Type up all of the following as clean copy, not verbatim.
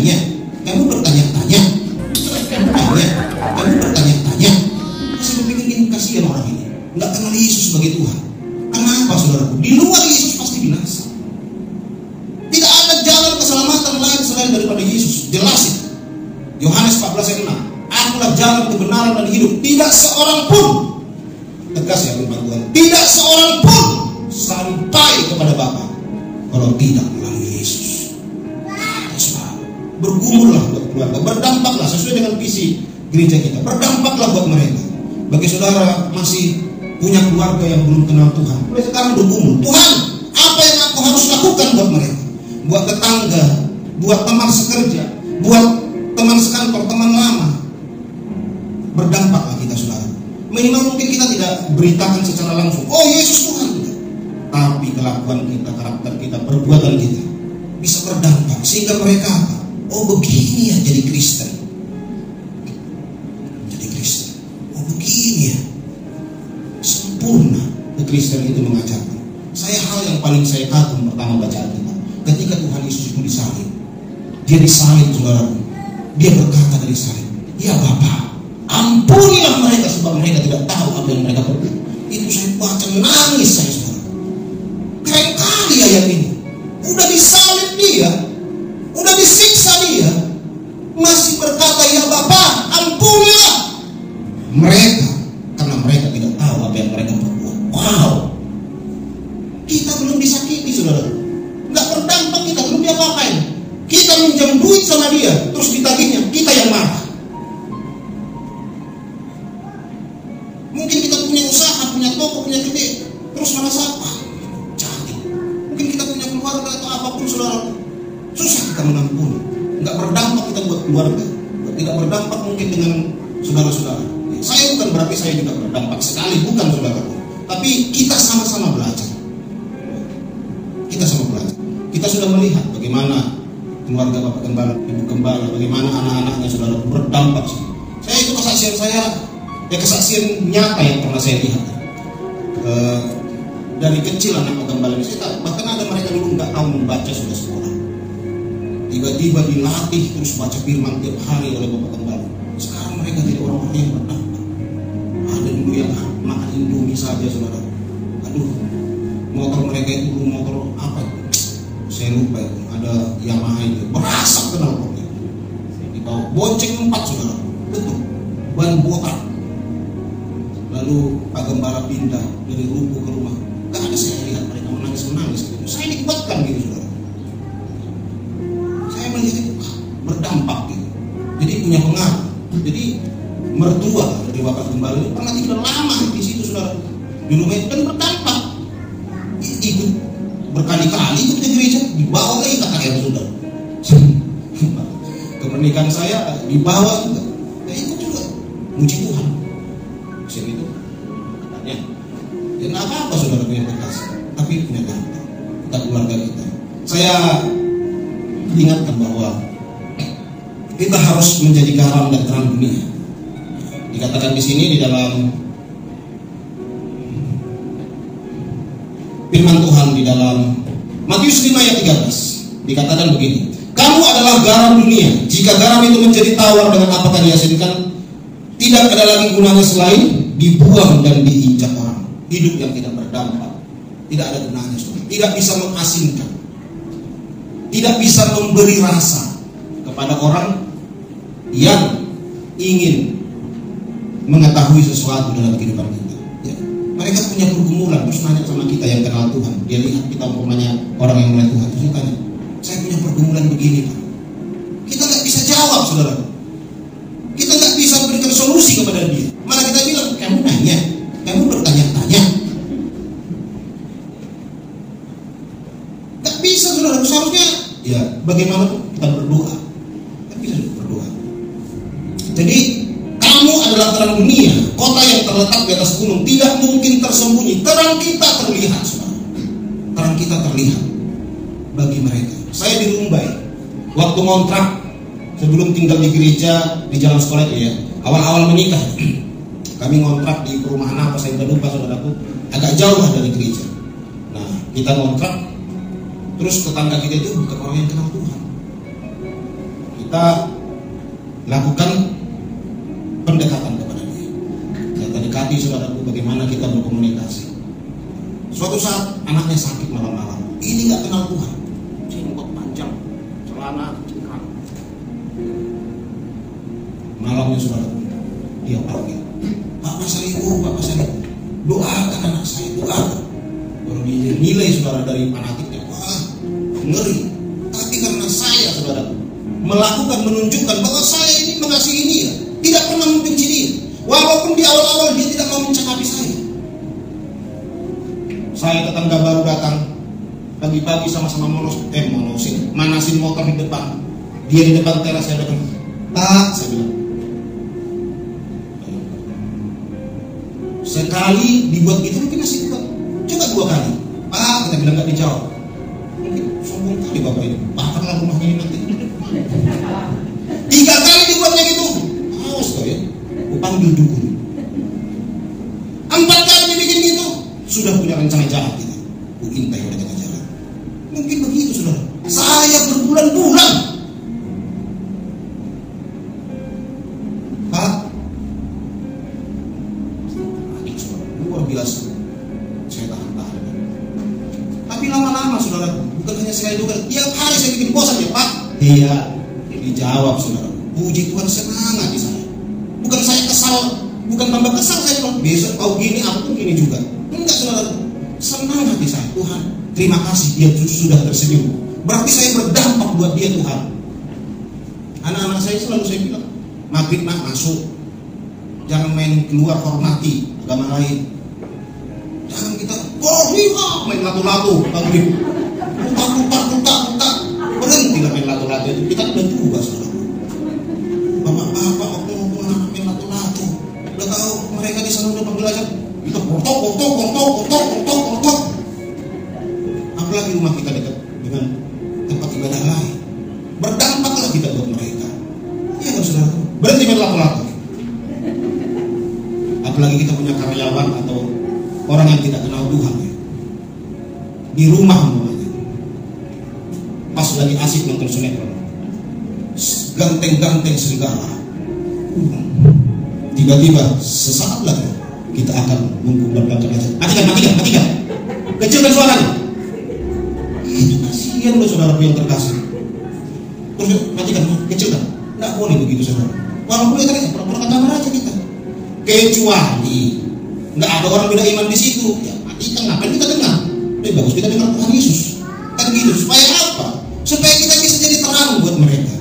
nanya, kamu bertanya-tanya, kamu bertanya-tanya. Saya berpikir gini, kasihan orang ini, nggak kenal Yesus sebagai Tuhan. Kenapa saudaraku? Di luar Yesus pasti binasa. Tidak ada jalan keselamatan lain selain daripada Yesus. Jelas itu. Yohanes 14 ayat 6. Akulah jalan kebenaran dan hidup. Tidak seorang pun, tegas ya firman Tuhan, tidak seorang pun sampai kepada Bapa kalau tidak melalui Yesus. Bergumullah buat keluarga, berdampaklah sesuai dengan visi gereja kita. Berdampaklah buat mereka. Bagi saudara masih punya keluarga yang belum kenal Tuhan, mulai sekarang bergumul. Tuhan, apa yang aku harus lakukan buat mereka? Buat tetangga, buat teman sekerja, buat teman sekantor, teman lama. Berdampaklah kita saudara. Minimal mungkin kita tidak beritakan secara langsung, oh Yesus Tuhan, tapi kelakuan kita, karakter kita, perbuatan kita bisa berdampak sehingga mereka apa? Oh begini ya jadi Kristen. Jadi Kristen. Oh begini ya. Sempurna Kristen itu mengajarkan. Hal yang paling saya kagum pertama baca Alkitab, ketika Tuhan Yesus itu disalib. Dia disalib saudara. Dia berkata dari salib, ya Bapa, ampunilah mereka sebab mereka tidak tahu apa yang mereka perbuat. Itu saya baca nangis saya saudara. Keren kali ayat ini. Udah disalib dia, udah disiksa dia, masih berkata ya Bapa, ampunilah mereka karena mereka tidak tahu apa yang mereka perbuat. Wow. Kita belum disakiti saudara, nggak berdampak, kita belum diapa-apain. Kita minjam duit sama dia, terus ditagihnya, kita yang marah. Mungkin kita punya usaha, punya toko, punya gede, terus merasa apa? Cantik. Mungkin kita punya keluarga atau apapun saudara, susah kita mengampuni. Nggak berdampak kita buat keluarga, tidak berdampak mungkin dengan saudara-saudara. Saya bukan berarti saya juga berdampak sekali, bukan saudara. Tapi kita sama-sama belajar. Kita sama belajar. Kita sudah melihat bagaimana keluarga Bapak Gembala, Ibu Gembala, bagaimana anak-anaknya saudara berdampak. Saya itu kesaksian saya, ya kesaksian nyata yang pernah saya lihat. Dari kecil anak Bapak Gembala ini, bahkan ada mereka dulu nggak tahu membaca sudah sekolah. Tiba-tiba dilatih terus baca firman tiap hari oleh Bapak Gembala. Sekarang mereka jadi orang-orang yang berdampak. Ada dulu yang makan Indomie saja saudara. Aduh, motor mereka itu motor apa? Saya lupa itu. Ada Yamaha itu berasap knalpotnya. Dibawa bonceng 4 saudara. Betul. Ban botak. Lalu Pak Gembala pindah dari ruko ke rumah. Gak ada saya lihat mereka menangis gitu. Saya dikuatkan gitu saudara. Saya melihat itu berdampak gitu. Jadi punya pengaruh. Jadi mertua dari Bapak Gembala ini pernah tinggal lama di situ saudara. Di rumah itu dan berdampak. Ikut berkali-kali ikut ke gereja, dibawa lagi KKR saudara. Kemernikan saya dibawa juga. Ya ikut juga muji Tuhan. Siapa itu? Katanya. Ya nggak apa-apa saudara punya bekas, tapi punya dampak. Kita keluarga kita. Saya ingatkan bahwa kita harus menjadi garam dan terang dunia. Dikatakan di sini di dalam firman Tuhan di dalam Matius 5 ayat 13 dikatakan begini, kamu adalah garam dunia. Jika garam itu menjadi tawar, dengan apakah dihasilkan? Tidak ada lagi gunanya selain dibuang dan diinjak orang. Hidup yang tidak berdampak tidak ada gunanya, tidak bisa mengasinkan, tidak bisa memberi rasa kepada orang yang ingin mengetahui sesuatu dalam kehidupan kita. Ya. Mereka punya pergumulan, terus nanya sama kita yang kenal Tuhan. Dia lihat kita umpamanya orang yang kenal Tuhan, terus dia tanya, saya punya pergumulan begini Pak. Kita nggak bisa jawab saudara. Kita nggak bisa berikan solusi kepada dia. Malah kita bilang, kamu nanya, kamu bertanya-tanya. Nggak bisa saudara. Seharusnya ya bagaimana kita berdoa. Nggak bisa berdoa. Jadi kamu adalah terang dunia, kota yang terletak di atas gunung, tidak mungkin tersembunyi. Terang kita terlihat, saudara. Terang kita terlihat bagi mereka. Saya di Mumbai, waktu ngontrak, sebelum tinggal di gereja di jalan sekolah itu ya, awal-awal menikah, kami ngontrak di perumahan apa saya udah lupa saudaraku, agak jauh lah dari gereja. Nah, kita ngontrak, terus tetangga kita itu bukan orang yang kenal Tuhan. kita lakukan pendekatan kepada dia. Kita dekati saudaraku bagaimana kita berkomunikasi. Suatu saat anaknya sakit malam-malam, ini nggak kenal Tuhan, jenggot panjang, celana cingkrang. Malamnya saudaraku, dia panggil, Pak Pasaribu, doakan anak saya, doakan. Baru dinilai saudara dari fanatiknya, wah ngeri. Tapi karena saya saudaraku melakukan, menunjukkan bahwa saya ini mengasihi dia, tidak pernah membenci dia, walaupun di awal-awal dia tidak mau mencakapi saya. Saya tetangga baru datang pagi-pagi sama-sama manasin motor di depan. Dia di depan teras, saya datang, Pak, saya bilang. Sekali dibuat gitu mungkin masih kuat. Coba 2 kali, Pak, kita bilang nggak dijawab. Mungkin sombong kali bapak ini, bakarlah rumah ini nanti. 3 kali dibuatnya gitu, awas kau ya, aku panggil dukun. 4 kali dibikin gitu, sudah punya rencana jahat kita. Aku intai pada tengah jalan. Mungkin begitu saudara. Saya berbulan-bulan, Pak, adik saudara, luar biasa. Saya tahan-tahan. Tapi lama-lama saudara, bukan hanya sekali juga, tiap hari saya bikin bosan ya Pak. Iya, dijawab saudara. Puji Tuhan, senang hati saya. Bukan saya kesal, bukan tambah kesal saya bilang, besok kau gini, aku gini juga. Enggak saudara, senang hati saya. Tuhan, terima kasih dia sudah tersenyum. Berarti saya berdampak buat dia Tuhan. Anak-anak saya selalu saya bilang, maghrib nak masuk, jangan main keluar, hormati agama lain. Jangan kita main lato-lato maghrib, putar, berhentilah main lato-lato itu. Kita udah juga saudara. Bapak-bapak waktu ngomong main lato-lato, udah tahu mereka di sana udah belajar. Itu kotok. Apalagi rumah kita dekat dengan tempat ibadah lain, berdampaklah kita buat mereka. Iya kan saudara? Berhenti main lato-lato. Apalagi kita punya karyawan atau orang yang tidak kenal Tuhan ya. Di rumah umpamanya, pas lagi asik nonton sinetron, ganteng-ganteng serigala, tiba-tiba sesaat lagi kita akan mengumandangkan aja. Matikan. Kecilkan suaranya. Itu kasihan loh saudara yang terkasih. Terus matikan, kecilkan. Nggak boleh begitu saudara. Walaupun kita pura-pura kamar aja kita. Kecuali nggak ada orang beda iman di situ, ya matikan. Ngapain kita dengar? Lebih bagus kita dengar Tuhan Yesus. Kan gitu. Supaya apa? Supaya kita bisa jadi terang buat mereka.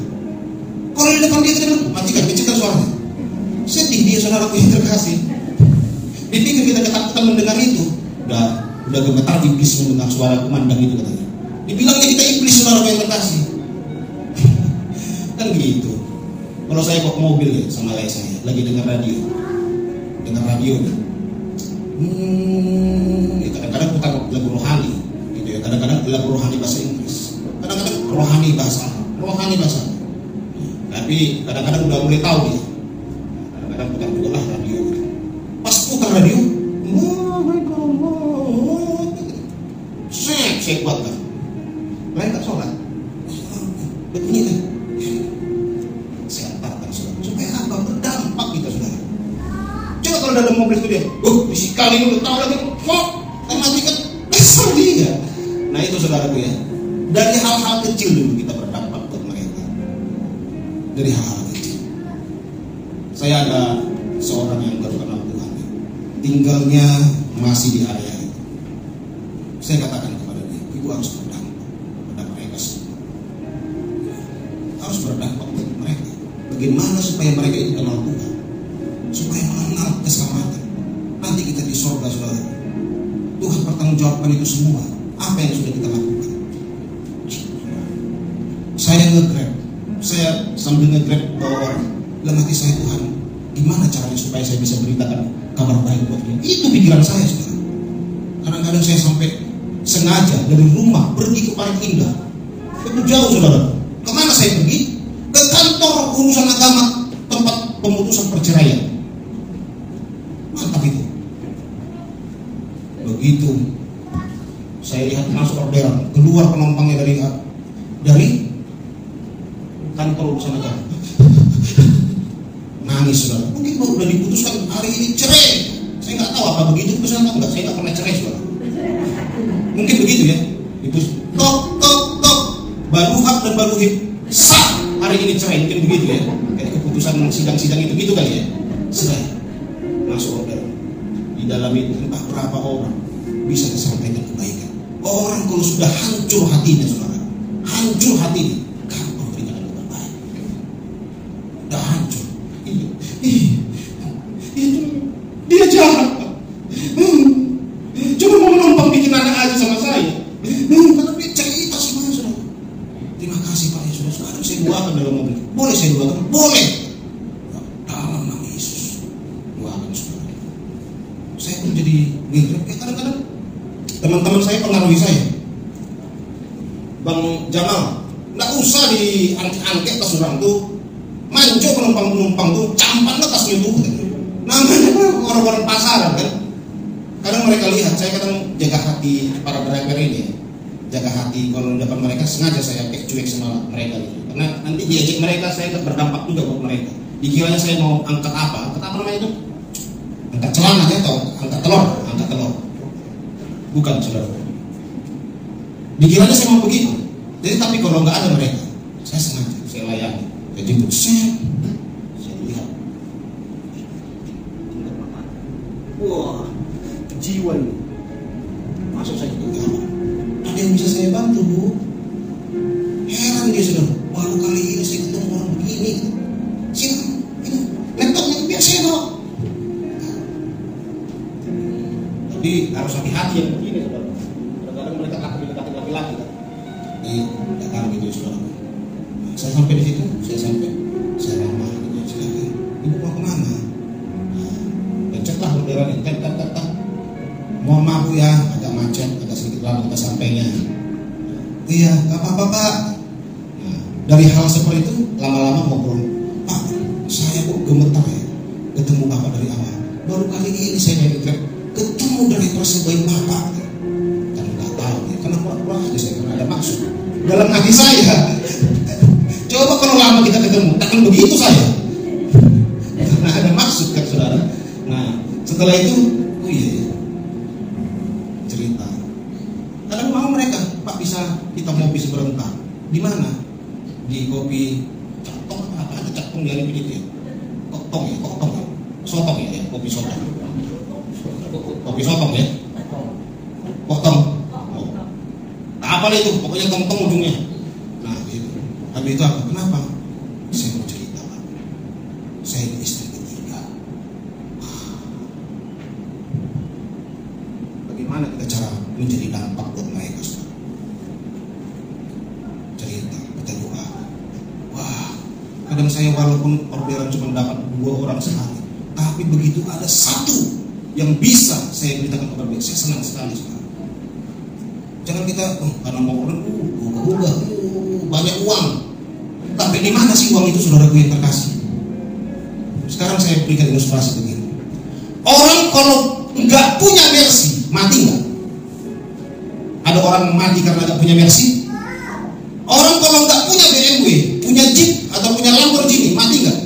Kalau di depan dia kita bilang, matikan, kecilkan suaranya. Sedih dia saudaraku yang terkasih. Dipikir kita ketakutan mendengar itu, udah gemetar iblis mendengar suara kumandang itu katanya. Dibilangnya kita iblis saudara yang terkasih. Kan gitu. Kalau saya bawa mobil ya sama ayah saya, lagi dengar radio nih. Ya kadang-kadang putar lagu rohani, gitu ya. Kadang-kadang lagu rohani bahasa Inggris, kadang-kadang rohani bahasa. Tapi kadang-kadang udah mulai tahu ya. Kadang-kadang putar juga lah radio. Pas putar radio, saya kuat kan. Lain tak sholat. Begini kan. Saya antarkan saudara. Supaya apa? Berdampak kita saudara. Coba kalau dalam mobil itu dia, disikali ini udah tahu lagi, matikan, kesel dia. Nah itu saudaraku ya. Dari hal-hal kecil dulu kita berdampak buat mereka. Dari hal-hal kecil. Saya ada seorang yang baru kenal Tuhan, tinggalnya masih di area itu. Saya katakan kepada dia, ibu harus berdampak pada mereka semua. Harus berdampak buat mereka. Bagaimana supaya mereka itu kenal Tuhan, supaya mengenal keselamatan. Nanti kita di surga saudara, Tuhan pertanggungjawabkan itu semua. Apa yang sudah kita lakukan. Saya nge-grab, saya sambil nge-grab bawa orang. Dalam hati saya, Tuhan, gimana caranya supaya saya bisa beritakan kabar baik buat dia. Itu pikiran saya saudara. Kadang-kadang saya sampai sengaja dari rumah pergi ke Paling Indah. Itu jauh saudara. Kemana saya pergi? Ke kantor urusan agama, tempat pemutusan perceraian. Mantap itu. Begitu saya lihat masuk orderan, keluar penumpangnya dari kantor urusan negara. Nangis saudara. Mungkin udah diputuskan hari ini cerai. Saya nggak tahu apa begitu keputusan atau enggak. Saya nggak pernah cerai saudara. Mungkin begitu ya. Diputus. Tok tok tok. Baluhak dan baluhib sah hari ini cerai. Mungkin begitu ya. Kayak keputusan sidang-sidang itu gitu kali ya. Cerai. Masuk order. Di dalam itu entah berapa orang bisa disampaikan kebaikan. Orang kalau sudah hancur hatinya saudara, hancur hatinya, gampang berikan kabar baik. Udah hancur. Itu dia jahat. Cuma mau menumpang bikin anak aja sama saya. Karena dia cerita semuanya saudara. Terima kasih Pak Yesus. Sekarang saya doakan dalam mobil. Boleh saya doakan? Boleh. Dalam nama Yesus. Doakan saudara. Saya pun jadi kadang-kadang teman-teman saya pengaruhi saya. Bang Jamal, nggak usah diangket tas orang tuh, manjo penumpang tuh, campan lah tasnya tuh. Namanya orang-orang pasaran kan. Kadang mereka lihat, saya kadang jaga hati para driver ini, jaga hati kalau depan mereka sengaja saya kayak cuek sama mereka gitu. Karena nanti diajak mereka saya berdampak juga buat mereka. Dikiranya saya mau angkat apa namanya itu? Angkat celana ya atau angkat telur. Bukan saudara. Dikiranya saya mau begitu. Jadi tapi kalau nggak ada mereka, saya sengaja, saya layani. Saya jemput, saya lihat. Wah, jiwa ini. Masuk saja ke kamar. Ada yang bisa saya bantu, Bu? Heran dia saudara. Baru kali ini saya ketemu orang begini. Sini, ini laptopnya biar saya bawa. Tapi harus hati-hati yang begini saudara. Kadang-kadang mereka mendekati laki-laki kan. Ini datang gitu saudara. Saya sampai di situ, saya ramah gitu, silakan. Ibu mau kemana? Pencetlah bendera ini, tet. Mohon maaf ya, agak macet, agak sedikit lama kita sampainya. Iya, nggak apa-apa Pak. Nah, dari hal seperti itu lama-lama ngobrol. Pak, saya kok gemetar ya, ketemu Bapak dari awal. Baru kali ini saya naik Grab, ketemu dari sebaik Bapak. Dan nggak tahu ya, karena pura-pura aja saya karena ada maksud dalam hati saya. Coba kalau lama kita ketemu, takkan begitu saya. Karena ada maksud kan saudara. Nah, setelah itu, oh iya, cerita. Kadang mau mereka, Pak bisa kita ngopi sebentar. Di mana? Di kopi Caktung apa ada Caktung di hari itu ya? Koktong ya. Sotong ya, kopi sotong. Kopi sotong ya. Koktong. Oh. Apa itu? Pokoknya tong-tong ujungnya. Nah, gitu. Habis itu apa? Kenapa? Saya mau cerita, Pak. Saya ini istri ketiga. Bagaimana kita cara menjadi dampak buat mereka? Cerita, kita doa. Wah, kadang saya walaupun orderan cuma dapat 2 orang sehari, tapi begitu ada 1 yang bisa saya beritakan kabar baik, saya senang sekali sekarang. Jangan kita, karena mau orang, banyak uang. Tapi di mana sih uang itu saudaraku yang terkasih? Sekarang saya berikan ilustrasi begini. Orang kalau nggak punya mercy, mati nggak? Ada orang mati karena nggak punya mercy? Orang kalau nggak punya BMW, punya Jeep atau punya Lamborghini, mati nggak?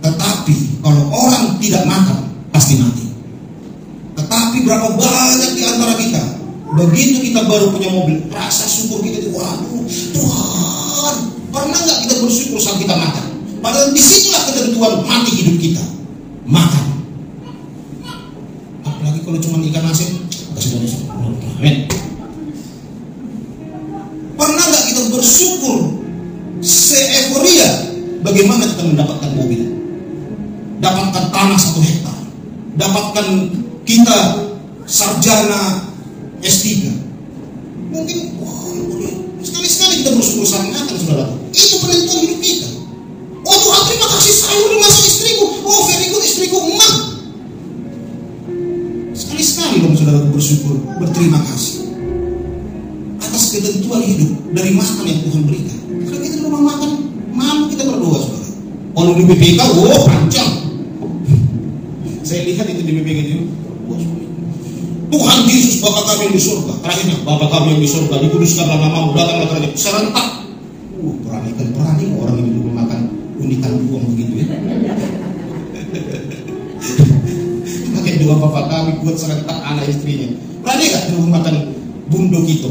Tetapi kalau orang tidak makan, pasti mati. Tetapi berapa banyak di antara kita, begitu kita baru punya mobil, rasa syukur kita itu, waduh, Tuhan, pernah nggak kita bersyukur saat kita makan? Padahal disitulah ketentuan mati hidup kita, makan. Apalagi kalau cuma ikan asin, kasih Indonesia. Amin. Pernah nggak kita bersyukur se-euforia bagaimana kita mendapatkan mobil, dapatkan tanah 1 hektar, dapatkan kita sarjana S3. Mungkin sekali-sekali kita bersyukur saat makan saudara. Itu penentuan hidup kita. Oh Tuhan, terima kasih saya udah masuk istriku. Oh very good, istriku emak. Sekali-sekali dong saudara bersyukur, berterima kasih atas ketentuan hidup dari makan yang Tuhan berikan. Kalau kita di rumah makan, malam kita berdoa saudara. Kalau di BPK, panjang. Saya lihat itu di BPK itu. Tuhan Yesus Bapa kami yang di surga. Terakhirnya, Bapa kami yang di surga, dikuduskanlah namamu, datanglah kerajaan. Serentak. Berani orang ini dulu makan unikan uang begitu ya. Pakai doa Bapa kami buat serentak anak istrinya. Berani gak dulu makan bundo kita?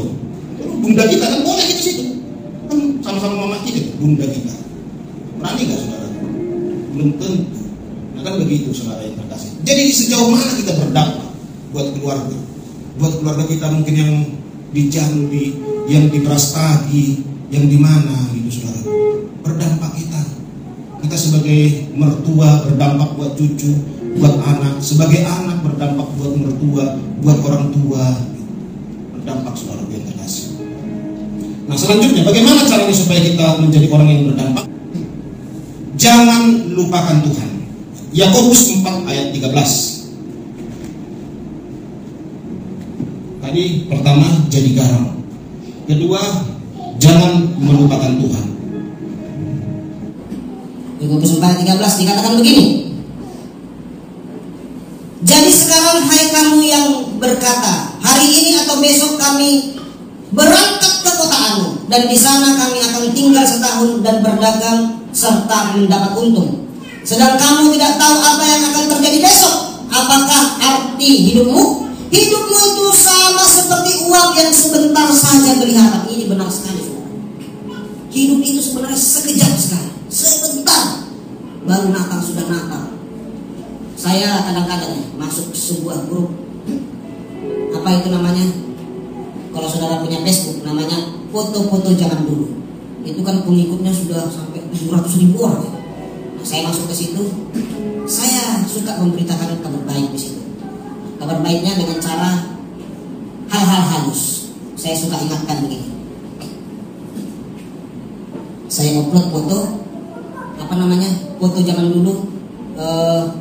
Bunda kita kan boleh kita situ. Kan sama-sama mama kita, bunda kita. Berani gak saudara? Belum tentu. Nah kan begitu saudara yang terkasih. Jadi sejauh mana kita berdampak buat keluarga? Buat keluarga kita mungkin yang di Jambi, yang di Brastagi, yang di mana gitu saudara. Berdampak kita. Kita sebagai mertua berdampak buat cucu, buat anak. Sebagai anak berdampak buat mertua, buat orang tua. Berdampak saudara yang terkasih. Nah selanjutnya bagaimana caranya supaya kita menjadi orang yang berdampak? Jangan lupakan Tuhan. Yakobus 4 ayat 13. Tadi pertama jadi garam. Kedua, jangan melupakan Tuhan. Yakobus 4 ayat 13 dikatakan begini. Jadi sekarang hai kamu yang berkata, hari ini atau besok kami berangkat ke kota Anu, dan di sana kami akan tinggal setahun dan berdagang serta mendapat untung. Sedang kamu tidak tahu apa yang akan terjadi besok. Apakah arti hidupmu? Hidupmu itu sama seperti uap yang sebentar saja kelihatan. Ini benar sekali. Hidup itu sebenarnya sekejap sekali, sebentar. Baru Natal sudah Natal. Saya kadang-kadang masuk ke sebuah grup, apa itu namanya? Kalau saudara punya Facebook, namanya foto-foto zaman dulu. Itu kan pengikutnya sudah sampai 700.000 orang. Nah, saya masuk ke situ, saya suka memberitakan kabar baik di situ. Kabar baiknya dengan cara hal-hal halus. Saya suka ingatkan begini. Saya upload foto, apa namanya? Foto zaman dulu.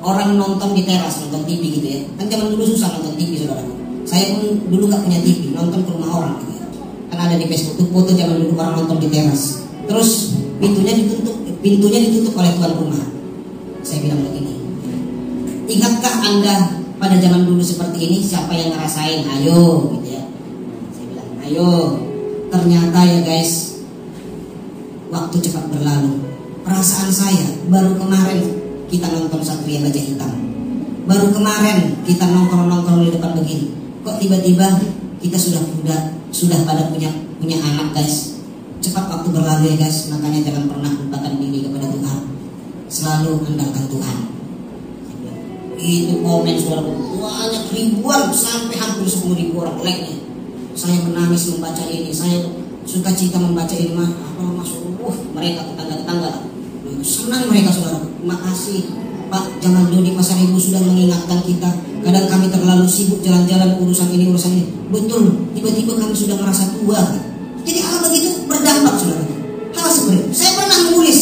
Orang nonton di teras, nonton TV gitu ya. Kan zaman dulu susah nonton TV saudara. Saya pun dulu nggak punya TV, nonton ke rumah orang gitu ya. Kan ada di Facebook tuh foto zaman dulu orang nonton di teras. Terus pintunya ditutup oleh tuan rumah. Saya bilang begini, ingatkah Anda pada zaman dulu seperti ini? Siapa yang ngerasain? Ayo gitu ya. Saya bilang, ayo. Ternyata ya guys, waktu cepat berlalu. Perasaan saya baru kemarin kita nonton Satria Baja Hitam, baru kemarin kita nongkrong di depan begini. Kok tiba-tiba kita sudah pada punya anak guys. Cepat waktu berlalu ya guys. Makanya jangan pernah lupakan diri kepada Tuhan. Selalu andalkan Tuhan. Itu komen saudara banyak ribuan, sampai hampir 10.000 orang like-nya. Saya menangis membaca ini. Saya suka cita membaca ini. Mereka tetangga-tetangga senang mereka saudara. Terima kasih Pak Jamal Dodi Pasar Ibu sudah mengingatkan kita. Kadang kami terlalu sibuk jalan-jalan urusan ini. Betul, tiba-tiba kami sudah merasa tua. Jadi hal begitu berdampak saudara. Hal seperti itu. Saya pernah menulis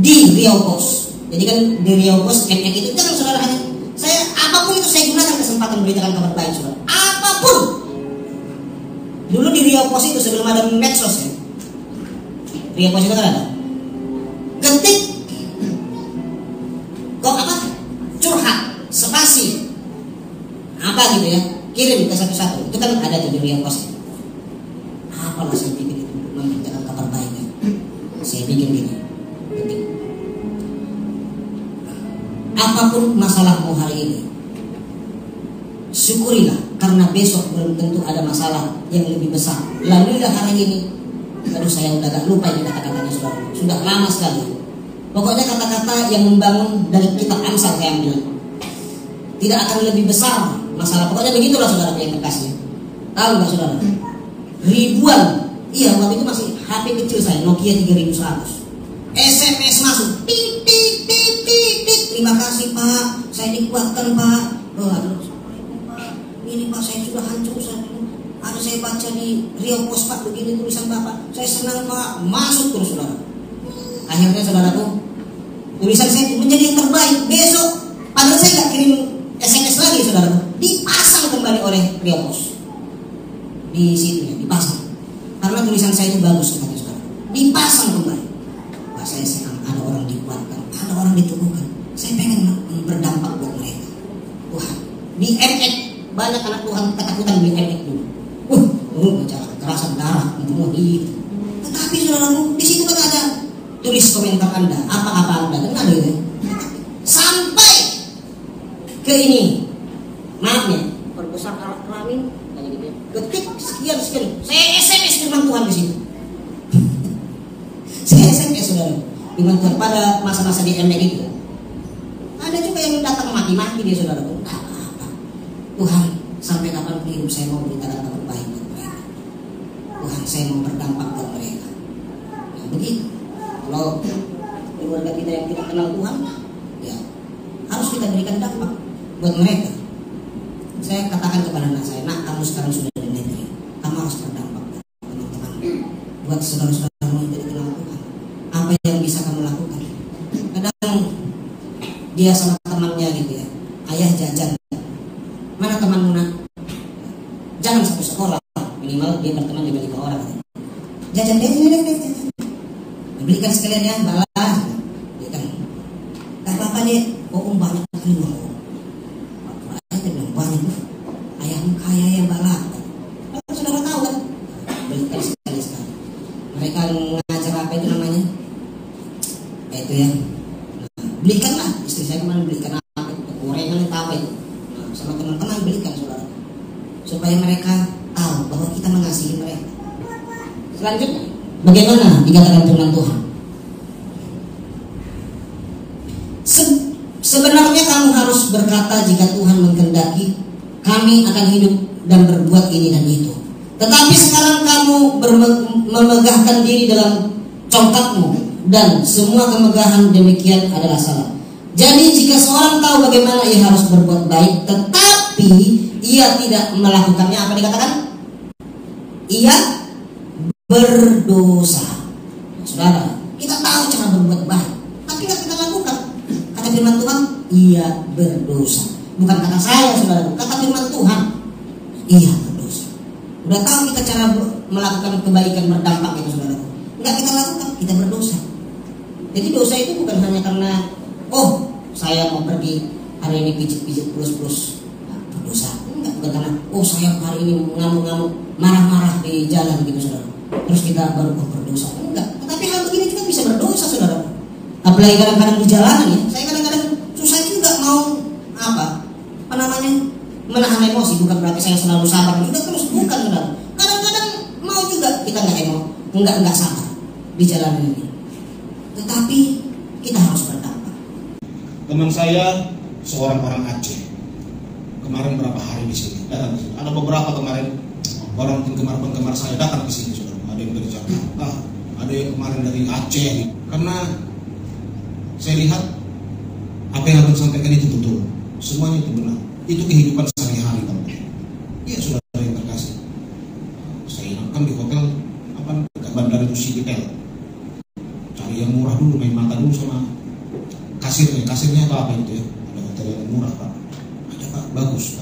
di Riau Post. Jadi kan di Riau Post MX itu kan saudara, saya apapun itu saya gunakan kesempatan memberitakan kabar baik saudara. Apapun. Dulu di Riau Post itu sebelum ada medsos ya. Riau Post itu kan ada. Ketik kok apa curhat spasi apa gitu ya, kirim ke satu-satu. Itu kan ada tuh di Riau Post. Apalah saya bikin itu memberitakan kabar baik ya. Saya bikin gini, ketik, apapun masalahmu hari ini, syukurilah karena besok belum tentu ada masalah yang lebih besar. Laluilah hari ini. Aduh saya udah gak lupa ini kata-katanya saudara. Sudah lama sekali. Pokoknya kata-kata yang membangun dari kitab Amsal saya ambil. Tidak akan lebih besar masalah. Pokoknya begitulah saudara yang terkasih. Tahu gak saudara? Ribuan. Iya waktu itu masih HP kecil saya, Nokia 3100. SMS masuk. Pip pip pip pip pip. Terima kasih Pak. Saya dikuatkan Pak. Oh aduh. Ini Pak saya sudah hancur saya. Ada saya baca di Riau Post Pak begini tulisan Bapak. Saya senang Pak. Masuk terus saudara. Akhirnya saudaraku, tulisan saya itu menjadi yang terbaik. Besok, padahal saya nggak kirim SMS lagi saudaraku, dipasang kembali oleh Riau Post. Di situ ya, dipasang. Karena tulisan saya itu bagus katanya saudara. Dipasang kembali. Pak saya senang ada orang dikuatkan, ada orang diteguhkan. Saya pengen berdampak buat mereka. Tuhan. Di MX banyak anak Tuhan ketakutan beli MX dulu. Bicara kekerasan darah, membunuh itu. Tetapi saudaraku, di situ kan ada tulis komentar Anda, apa-apa Anda, kan ada gitu. Sampai ke ini, maafnya, perbesar alat kelamin, kayak gitu. Ketik sekian, saya SMS firman Tuhan di situ. Saya SMS saudara, firman Tuhan pada masa-masa di MX itu. Ada juga yang datang maki-maki dia saudara. Apa? Tuhan, sampai kapan hidup saya mau beritakan kabar baik buat mereka? Tuhan, saya mau berdampak buat mereka. Nah, begitu. Kalau keluarga kita yang tidak kenal Tuhan, ya harus kita berikan dampak buat mereka. Saya katakan kepada anak saya, nak, kamu sekarang sudah di negeri, kamu harus berdampak buat teman-teman, buat saudara-saudaramu yang tidak kenal Tuhan. Apa yang bisa kamu lakukan? Kadang dia sama temannya gitu ya, ayah jajan, mana temanmu nak? Jangan satu sekolah, minimal dia berteman dengan 5 orang. Jajan deh. Belikan sekalian ya, balas. Belikan. Tak apa-apa deh, banyak kali mau. Ayah bilang banyak, ayahmu kaya ya balas. Saudara tahu kan? Belikan sekali. Mereka ngajar apa itu namanya? Itu ya. Belikanlah, istri saya kemarin belikan apa? Gorengan atau apa itu? Nah, sama teman-teman belikan saudara, supaya mereka tahu bahwa kita mengasihi mereka. Selanjutnya, bagaimana dikatakan firman Tuhan? Sebenarnya kamu harus berkata jika Tuhan menghendaki, kami akan hidup dan berbuat ini dan itu. Tetapi sekarang kamu memegahkan diri dalam congkakmu, dan semua kemegahan demikian adalah salah. Jadi jika seorang tahu bagaimana ia harus berbuat baik, tetapi ia tidak melakukannya, apa dikatakan? Ia berdosa. Saudara, kita tahu cara berbuat baik, tapi tidak kita lakukan. Kata firman Tuhan, ia berdosa. Bukan kata saya, saudara, kata firman Tuhan, ia berdosa. Udah tahu kita cara melakukan kebaikan berdampak itu, saudara. Enggak kita lakukan, kita berdosa. Jadi dosa itu bukan hanya karena saya mau pergi hari ini pijit-pijit plus-plus, nah, berdosa. Enggak, bukan karena saya hari ini ngamuk-ngamuk, marah-marah di jalan gitu saudara, terus kita baru berdosa. Enggak, tetapi hal begini juga bisa berdosa saudara. Apalagi kadang-kadang di jalanan ya, saya kadang-kadang susah juga mau menahan emosi. Bukan berarti saya selalu sabar juga terus, bukan saudara. Kadang-kadang mau juga kita nggak sabar di jalanan ini. Tetapi kita harus berdampak. Teman saya seorang orang Aceh, kemarin berapa hari di sini, datang ke sini. Ada beberapa kemarin orang penggemar saya datang ke sini, saudara. Ada yang dari Jakarta, ada yang kemarin dari Aceh. Karena saya lihat apa yang abang sampaikan itu betul, semuanya itu benar. Itu kehidupan sehari-hari, Bang. Iya, saudara yang terkasih. Saya ingatkan di hotel dekat bandara itu Civitel. Cari yang murah dulu, main makan dulu sama kasirnya atau apa itu ya. Ada hotel yang murah, Pak. Ada, Pak, bagus.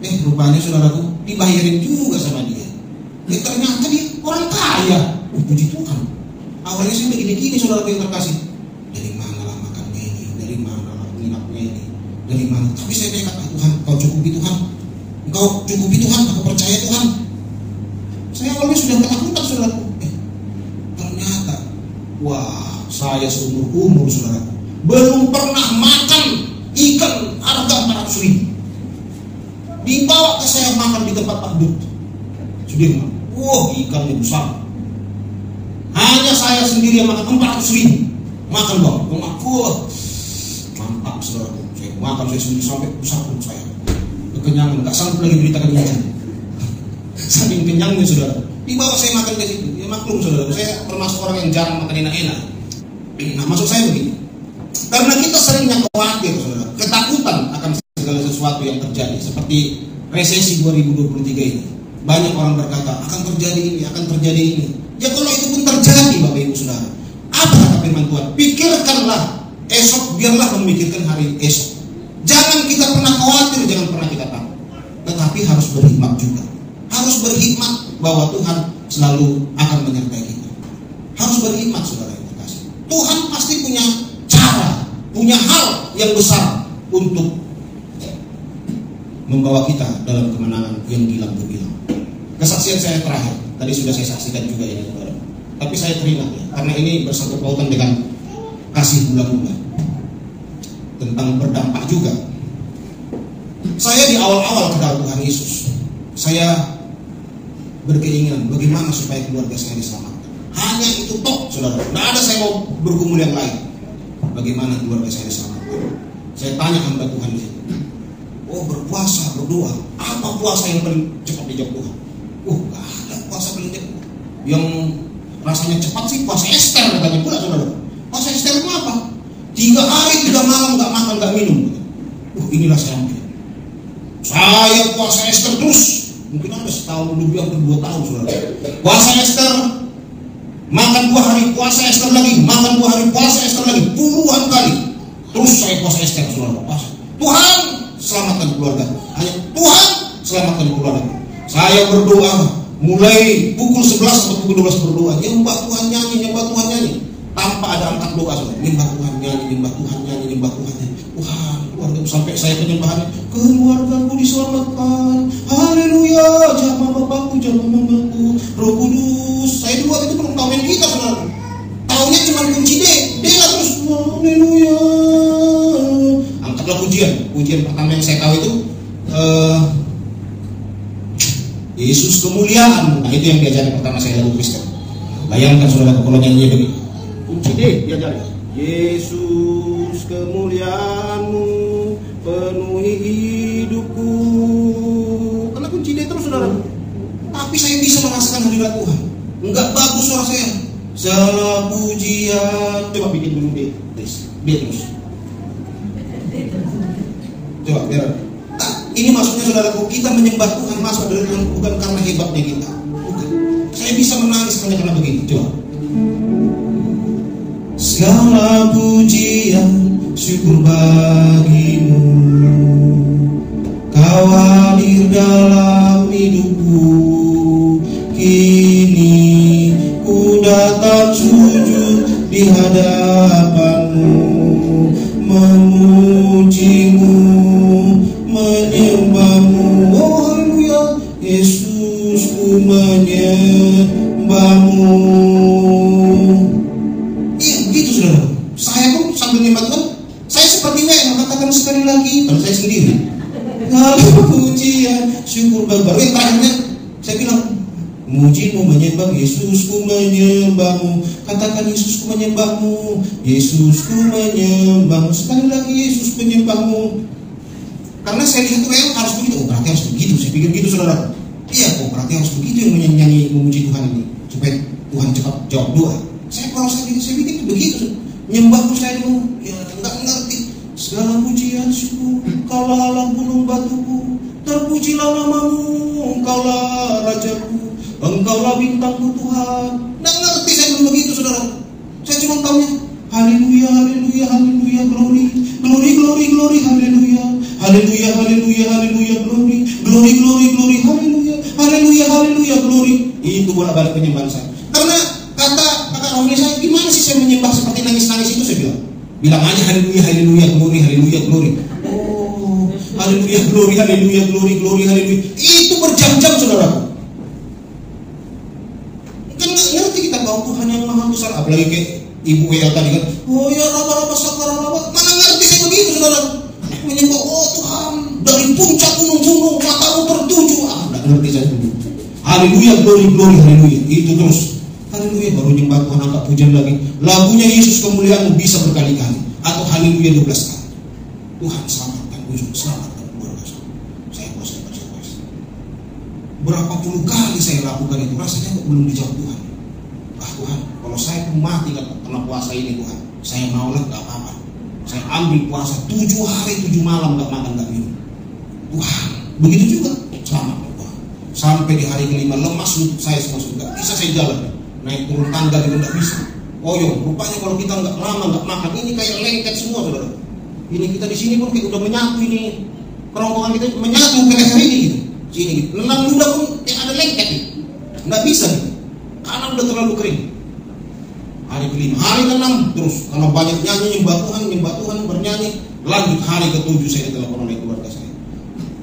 Rupanya saudaraku dibayarin juga sama dia. Ternyata dia orang kaya. Puji Tuhan. Awalnya sih begini-gini, saudaraku yang terkasih. Dari mana lah makannya ini? Dari mana lah nginapnya ini? Dari mana? Tapi saya kata, Tuhan, Kau cukupi Tuhan. Engkau cukupi Tuhan, aku percaya Tuhan. Saya awalnya sudah ketakutan, saudaraku. Ternyata, wah, saya seumur-umur, saudaraku, belum pernah makan ikan harga 400.000. Dibawa ke saya makan di tempat Pak Dut Sudirman. Wah, ikannya besar. Hanya saya sendiri yang makan 400.000. Makan bang, wah, mantap saudaraku. Saya makan saya sendiri sampai besar pun saya. Kekenyangan, nggak sanggup lagi beritakan jajan. Saking kenyangnya saudara. Dibawa saya makan ke situ. Ya maklum saudara, saya termasuk orang yang jarang makan enak-enak. Nah, maksud saya begini. Karena kita seringnya khawatir saudara, ketakutan akan segala sesuatu yang terjadi, seperti resesi 2023 ini. Banyak orang berkata akan terjadi ini, akan terjadi ini. Ya kalau itu pun terjadi, Bapak Ibu Saudara, apa kata firman Tuhan? Pikirkanlah esok, biarlah memikirkan hari esok. Jangan kita pernah khawatir, jangan pernah kita takut. Tetapi harus berhikmat juga. Harus berhikmat bahwa Tuhan selalu akan menyertai kita. Harus berhikmat, saudara yang terkasih. Tuhan pasti punya cara, punya hal yang besar untuk membawa kita dalam kemenangan yang gilang gemilang. Kesaksian saya terakhir, tadi sudah saya saksikan juga ini, saudara. Tapi saya teringat ya, karena ini bersangkut pautan dengan kasih bulan-bulan, tentang berdampak juga. Saya di awal-awal kenal Tuhan Yesus, saya berkeinginan bagaimana supaya keluarga saya diselamatkan. Hanya itu tok, saudara. Tidak ada saya mau bergumul yang lain. Bagaimana keluarga saya diselamatkan? Saya tanya hamba Tuhan di situ. Oh, berpuasa, berdoa. Apa puasa yang paling cepat dijawab Tuhan? Gak ada puasa paling cepat. Yang rasanya cepat sih puasa Ester, katanya pula, saudara. Puasa Ester itu apa? 3 hari 3 malam gak makan gak minum. Inilah saya ambil. Saya puasa Ester terus. Mungkin ada setahun lebih atau 2 tahun, saudara. Puasa Ester, makan 2 hari, puasa Ester lagi, makan 2 hari, puasa Ester lagi, puluhan kali. Terus saya puasa Ester, saudara. Puasa. Tuhan, selamatkan keluarga. Hanya Tuhan, selamatkan keluarga. Saya berdoa, mulai pukul 11 atau pukul 12 berdoa. Nyembah Tuhan nyanyi, nyembah Tuhan nyanyi. Tanpa ada angkat doa, saudara. Nyembah Tuhan nyanyi, nyembah Tuhan nyanyi, nyembah Tuhan nyanyi. Tuhan, keluarga, sampai saya penyembahan. Keluargaku diselamatkan. Haleluya, jamaah Bapakku, jamaah Mamaku, Roh Kudus. Saya buat itu belum tahu yang kita, saudara. Tahunya cuma kunci D lah terus. Haleluya. Angkatlah pujian pertama yang saya tahu itu Yesus kemuliaan. Nah, itu yang diajarin pertama saya lagu Kristen. Bayangkan saudara kalau nyanyi begini. Kunci D diajarin. Yesus kemuliaanmu penuhi hidupku. Karena kunci D terus, saudara. Tapi saya bisa merasakan hadirat Tuhan. Enggak bagus suara saya. Segala pujian. Coba bikin dulu D. D terus. Coba biar. Nah, ini maksudnya saudaraku, kita menyembah Tuhan masuk dari Tuhan bukan karena hebatnya kita. Bukan. Saya bisa menangis hanya karena begini. Coba. Segala pujian syukur bagimu, Kau hadir dalam hidupku. Kini ku datang sujud di hadapanmu, memujimu, menyembahmu. Oh haleluya, Yesus ku menyembahmu. Iya begitu, saudara. Saya pun sambil menyembah Tuhan, saya sepertinya yang mengatakan sekali lagi kalau saya sendiri. Kalau pujian syukur baru yang terakhirnya saya bilang, mujimu menyembah, Yesusku menyembahmu. Katakan Yesusku menyembahmu, Yesusku menyembahmu. Sekali lagi Yesus menyembahmu. Karena saya lihat tuh harus begitu. Oh berarti harus begitu. Saya pikir gitu, saudara. Iya kok berarti harus begitu yang menyanyi memuji Tuhan ini supaya Tuhan cepat jawab doa. Saya kalau saya pikir begitu. Nyembahku saya dulu ya enggak ngerti. Segala pujian syukur, Kaulah Allah gunung batuku, terpujilah namamu, Engkaulah Rajaku, Engkaulah bintangku Tuhan. Nggak ngerti saya belum begitu, saudara. Saya cuma tahunya haleluya, haleluya, haleluya, glory, glory, glory, glory, haleluya, haleluya, haleluya, haleluya, glory, glory, glory, glory, haleluya, haleluya, haleluya, glory. Itu bolak-balik penyembahan saya. Karena kata rohani saya, gimana sih saya menyembah seperti nangis-nangis itu, saya bilang aja haleluya, haleluya, glory, haleluya, glory. Oh, haleluya, glory, haleluya, glory, glory, haleluya. Itu berjam-jam, saudara. Kan nggak ngerti kita bahwa Tuhan yang maha besar. Apalagi kayak Ibu WA tadi kan, oh ya raba-raba sakara raba. Mana ngerti saya begitu, saudara. Menyembah, oh Tuhan, dari puncak gunung-gunung matamu tertuju. Nggak ngerti saya begitu. Haleluya, glory, glory, haleluya. Itu terus. Haleluya, baru nyembah Tuhan angkat pujian lagi. Lagunya Yesus kemuliaanmu bisa berkali-kali. Atau haleluya 12 kali. Tuhan selamatkan ujung, selamatkan keluarga saya puasa. Berapa puluh kali saya lakukan itu, rasanya kok belum dijawab Tuhan. Tuhan, kalau saya pun mati karena puasa ini Tuhan, saya maulah gak apa-apa. Saya ambil puasa 7 hari 7 malam gak makan gak minum. Tuhan, begitu juga selamat Tuhan. Sampai di hari kelima lemas lutut saya semua sudah bisa saya jalan. Naik turun tangga juga nggak bisa. Oh yo, rupanya kalau kita nggak lama nggak makan ini kayak lengket semua, saudara. Ini kita di sini pun kita udah menyatu ini, kerongkongan kita menyatu ke leher ini gitu. Sini gitu. Lengan ludah pun ada lengket nih. Nggak bisa gitu. Karena udah terlalu kering. Hari kelima, hari ke-6 terus. Kalau banyak nyanyi nyembah Tuhan bernyanyi. Lanjut hari ke-7 saya ditelepon oleh keluarga saya.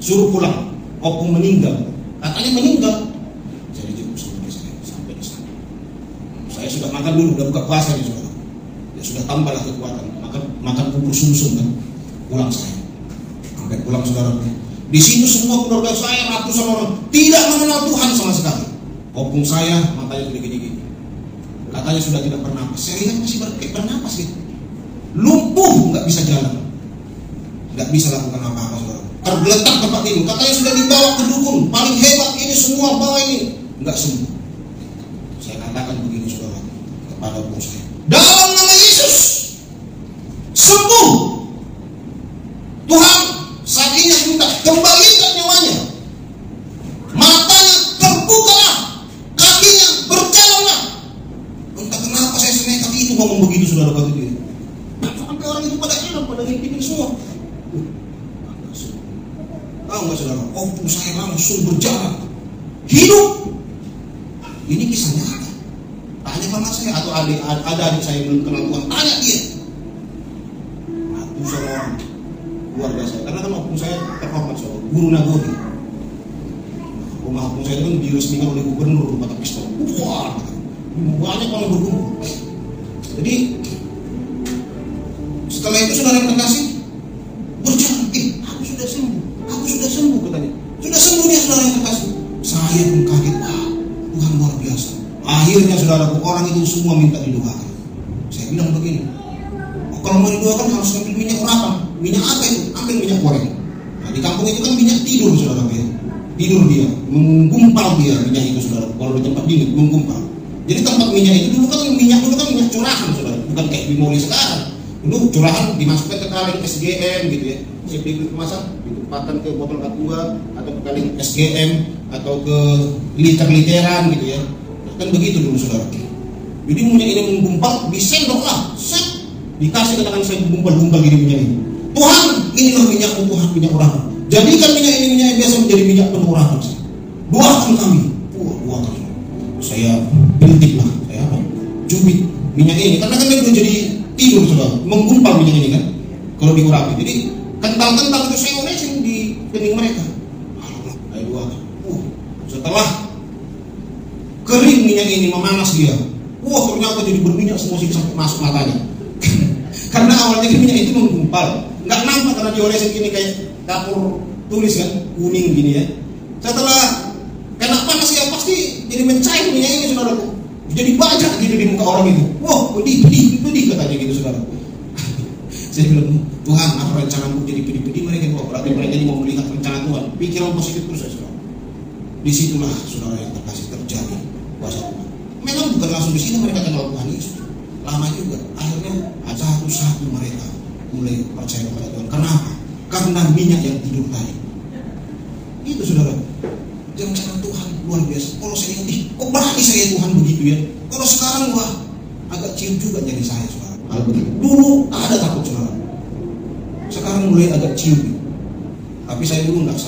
suruh pulang. Opung meninggal, katanya meninggal. Saya dijemput sama saya sampai di sana. Saya sudah makan dulu, udah buka puasa nih saudara. Ya sudah tambahlah kekuatan, makan bubur sumsum kan. Pulang saya, sampai pulang saudara. Di situ semua keluarga saya, ratusan orang tidak mengenal Tuhan sama sekali. Opung saya matanya sudah gini-gini, katanya sudah tidak bernapas. Saya lihat masih bernapas gitu, lumpuh, nggak bisa jalan, nggak bisa lakukan apa-apa saudara. Tergeletak tempat ini, katanya sudah dibawa ke dukun paling hebat ini, semua bawa ini, nggak sembuh. Saya katakan begini saudara kepada opung saya, dalam nama Yesus sembuh. Tuhan saat ini minta kembalikan nyawanya, matanya terbukalah, kakinya berjalanlah. Entah kenapa saya senekat itu ngomong begitu saudara kata dia. Sampai orang itu pada hilang, pada ngintipin semua. Tahu nggak saudara? Opung saya langsung berjalan, hidup. Ini kisah nyata. Tanya mama saya atau ada adik saya belum kenal Tuhan, tanya dia. Ratusan orang luar biasa. Karena kan opung saya terhormat saudara, guru nagori. Rumah opung saya itu kan diresmikan oleh gubernur Batak Pistol. Wah, banyak orang berkumpul. Jadi setelah itu saudara yang terkasih berjalan, aku sudah sembuh. Aku sudah sembuh katanya. Sudah sembuh dia saudara yang terkasih. Saya pun kaget, Tuhan luar biasa. Akhirnya saudaraku, orang itu semua minta didoakan. Saya bilang begini, kalau mau didoakan harus ambil minyak urapan. Minyak apa itu? Ambil minyak goreng. Nah di kampung itu kan minyak tidur saudara ya. Tidur dia, menggumpal dia minyak itu saudara. Kalau di tempat dingin menggumpal. Jadi tempat minyak itu dulu kan minyak curahan saudara, bukan kayak bimoli sekarang. Dulu curahan dimasukkan ke kaleng SGM gitu ya. Saya beli kemasan, ditempatkan ke botol aqua atau ke kaleng SGM atau ke liter-literan gitu ya. Kan begitu dulu saudara. Jadi minyak ini menggumpal, disendok lah, set, dikasih ke tangan saya gumpal-gumpal gini minyak ini. Tuhan, inilah minyak Tuhan, minyak urapan. Jadikan minyak ini minyak yang biasa menjadi minyak penuh urapan. Doakan kami. Doakan. Saya bintik lah, saya cubit minyak ini karena kan dia belum jadi tidur saudara, menggumpal minyak ini kan. Kalau diurapi, jadi kental-kental itu saya olesin di kening mereka. Ayo doakan. Setelah kering minyak ini memanas dia, ternyata jadi berminyak semua sih sampai masuk matanya. Karena awalnya kan minyak itu menggumpal, nggak nampak karena diolesin gini kayak dapur tulis kan, kuning gini ya. Setelah kena panas ya pasti jadi mencair minyak ini saudaraku, jadi banyak gitu di muka orang itu. Pedih katanya gitu saudara. Saya bilang, Tuhan apa rencanamu jadi pedih-pedih mereka? Berarti mereka ini mau melihat rencana Tuhan. Pikiran positif terus ya saudara. Disitulah saudara yang terkasih terjadi kuasa Tuhan. Memang bukan langsung di sini mereka kenal Tuhan Yesus. Lama juga. Akhirnya satu-satu mereka mulai percaya kepada Tuhan. Kenapa? Karena minyak yang tidur tadi. Itu saudara. Jangan Tuhan luar biasa. Kalau saya ingat, kok berani saya Tuhan begitu ya? Kalau sekarang agak cium juga jadi saya saudara. Dulu ada takut saudara. Sekarang mulai agak cium. Tapi saya dulu enggak